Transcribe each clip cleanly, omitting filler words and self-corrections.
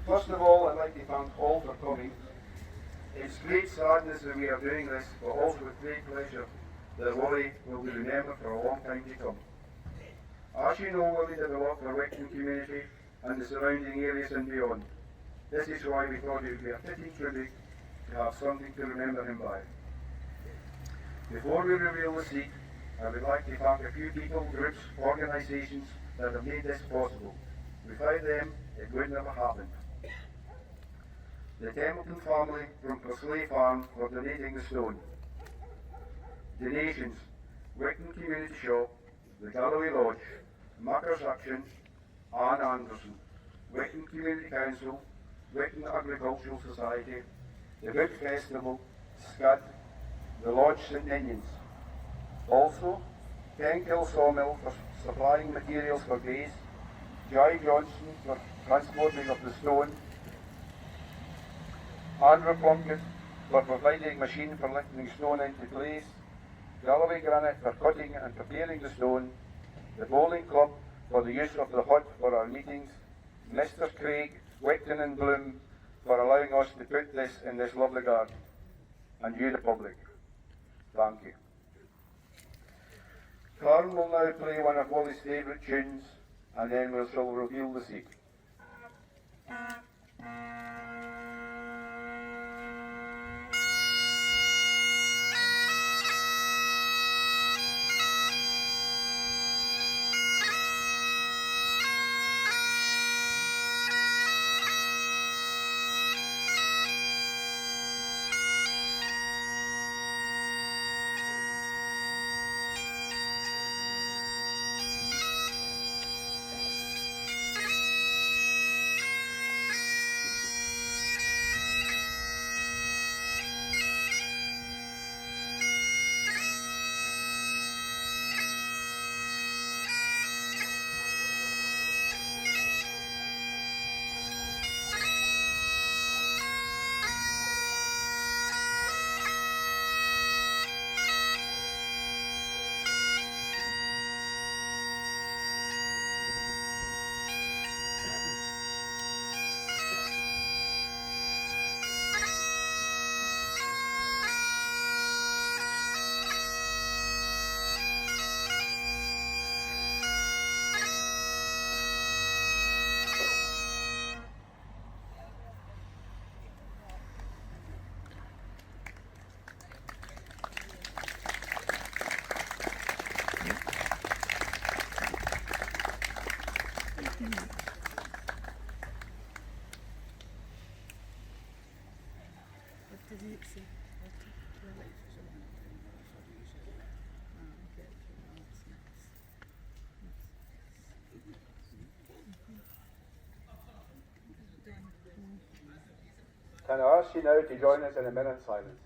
First of all, I'd like to thank all for coming. It's great sadness that we are doing this, but also with great pleasure that Wullie will be remembered for a long time to come. As you know, Wullie did a lot for the Wigtown community and the surrounding areas and beyond. This is why we thought it would be a fitting tribute to have something to remember him by. Before we reveal the seat, I would like to thank a few people, groups, organisations that have made this possible. Without them, it would never happen. The Templeton family from Pursley Farm for donating the stone. Donations: Wigtown Community Shop, the Galloway Lodge, Macker's Action, Anne Anderson, Wigtown Community Council, Wigtown Agricultural Society, the Book Festival, SCUD, the Lodge St Ninians. Also, Penkill Sawmill for supplying materials for base, Jai Johnson for transporting of the stone, Andrew Plunkett for providing machine for lifting stone into place, Galloway Granite for cutting and preparing the stone, the Bowling Club for the use of the hut for our meetings, Mr Craig, Wigtown and Bloom for allowing us to put this in this lovely garden, and you the public. Thank you. Karen will now play one of Wullie's favourite tunes, and then we shall reveal the seat. Can I ask you now to join us in a minute's silence?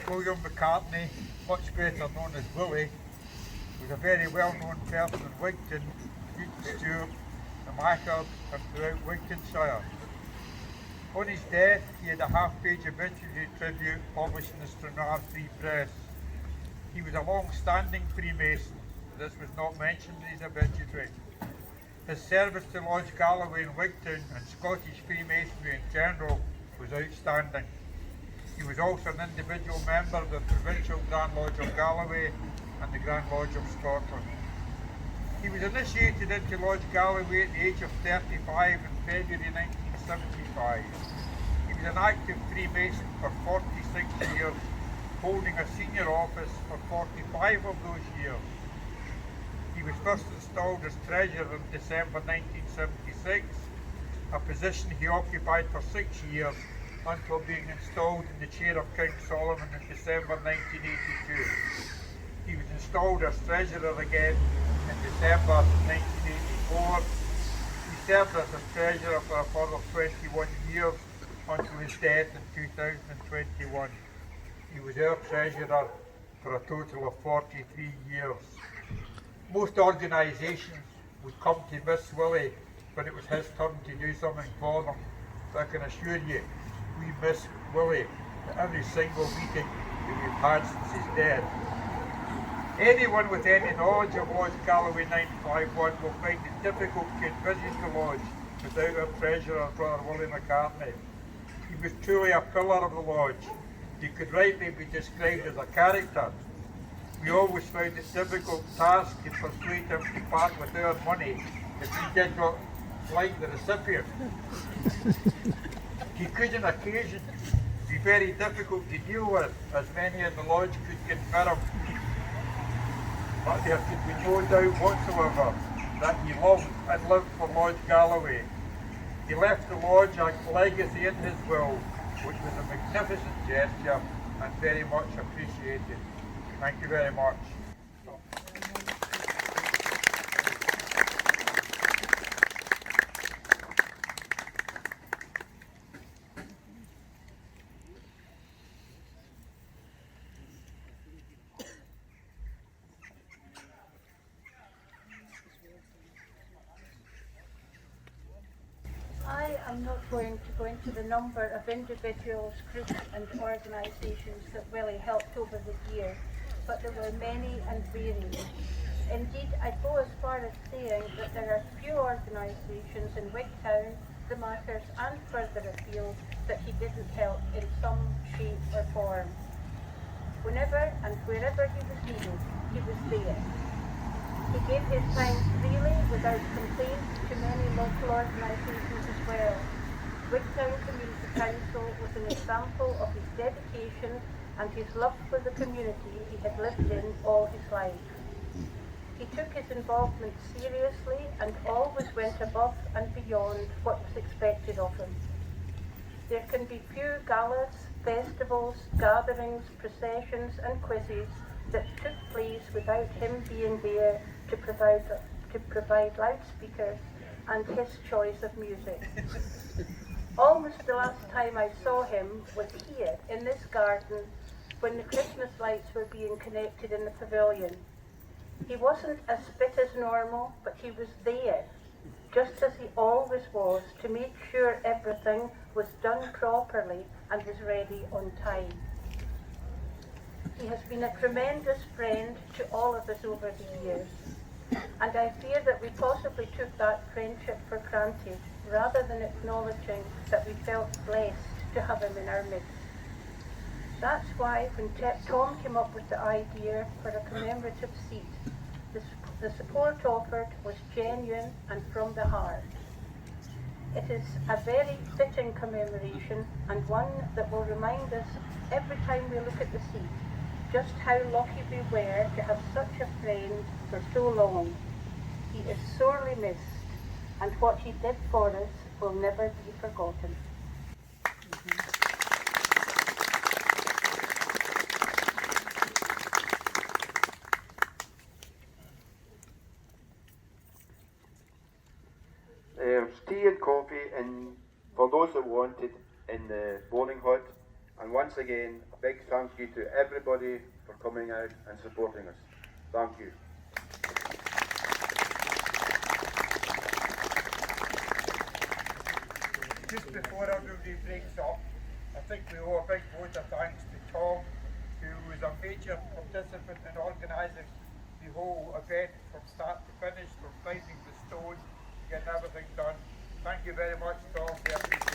William McCartney, much better known as Wullie, was a very well-known person in Wigtown, Stewart, the Mackard and throughout Wigtownshire. On his death, he had a half-page obituary tribute published in the Stranraer Free Press. He was a long-standing Freemason. This was not mentioned in his obituary. His service to Lodge Galloway in Wigtown and Scottish Freemasonry in general was outstanding. He was also an individual member of the Provincial Grand Lodge of Galloway and the Grand Lodge of Scotland. He was initiated into Lodge Galloway at the age of 35 in February 1975. He was an active Freemason for 46 years, holding a senior office for 45 of those years. He was first installed as treasurer in December 1976, a position he occupied for 6 years until being installed in the chair of King Solomon in December 1982. He was installed as treasurer again in December 1984. He served as a treasurer for a further 21 years until his death in 2021. He was our treasurer for a total of 43 years. Most organisations would come to miss Wullie when it was his turn to do something for them. So I can assure you, we miss Wullie at every single meeting that we've had since his death. Anyone with any knowledge of Lodge Galloway 951 will find it difficult to envisage the lodge without our treasurer, Brother Wullie McCartney. He was truly a pillar of the lodge. He could rightly be described as a character. We always found it difficult task to persuade him to part with our money if we did not like the recipient. He could on occasion be very difficult to deal with, as many in the lodge could confirm. But there could be no doubt whatsoever that he loved and lived for Lodge Galloway. He left the lodge a legacy in his will, which was a magnificent gesture and very much appreciated. Thank you very much. I am not going to go into the number of individuals, groups and organisations that Wullie helped over the years, but there were many and varied. Indeed, I'd go as far as saying that there are few organisations in Wigtown, the Mackers and further afield that he didn't help in some shape or form. Whenever and wherever he was needed, he was there. He gave his time freely without complaint to many local organisations as well. Wigtown Community Council was an example of his dedication and his love for the community he had lived in all his life. He took his involvement seriously and always went above and beyond what was expected of him. There can be few galas, festivals, gatherings, processions and quizzes that took place without him being there to provide loudspeakers and his choice of music. Almost the last time I saw him was here in this garden when the Christmas lights were being connected in the pavilion. He wasn't as fit as normal, but he was there, just as he always was, to make sure everything was done properly and was ready on time. He has been a tremendous friend to all of us over the years, and I fear that we possibly took that friendship for granted rather than acknowledging that we felt blessed to have him in our midst. That's why when Tom came up with the idea for a commemorative seat, the support offered was genuine and from the heart. It is a very fitting commemoration and one that will remind us every time we look at the seat just how lucky we were to have such a friend for so long. He is sorely missed, and what he did for us will never be forgotten. There's tea and coffee, and for those that wanted, in the bowling hut, And once again, a big thank you to everybody for coming out and supporting us. Thank you. Just before everybody breaks up, I think we owe a big vote of thanks to Tom, who was a major participant in organising the whole event from start to finish, from finding the stone, getting everything done. Thank you very much, Tom. We appreciate it.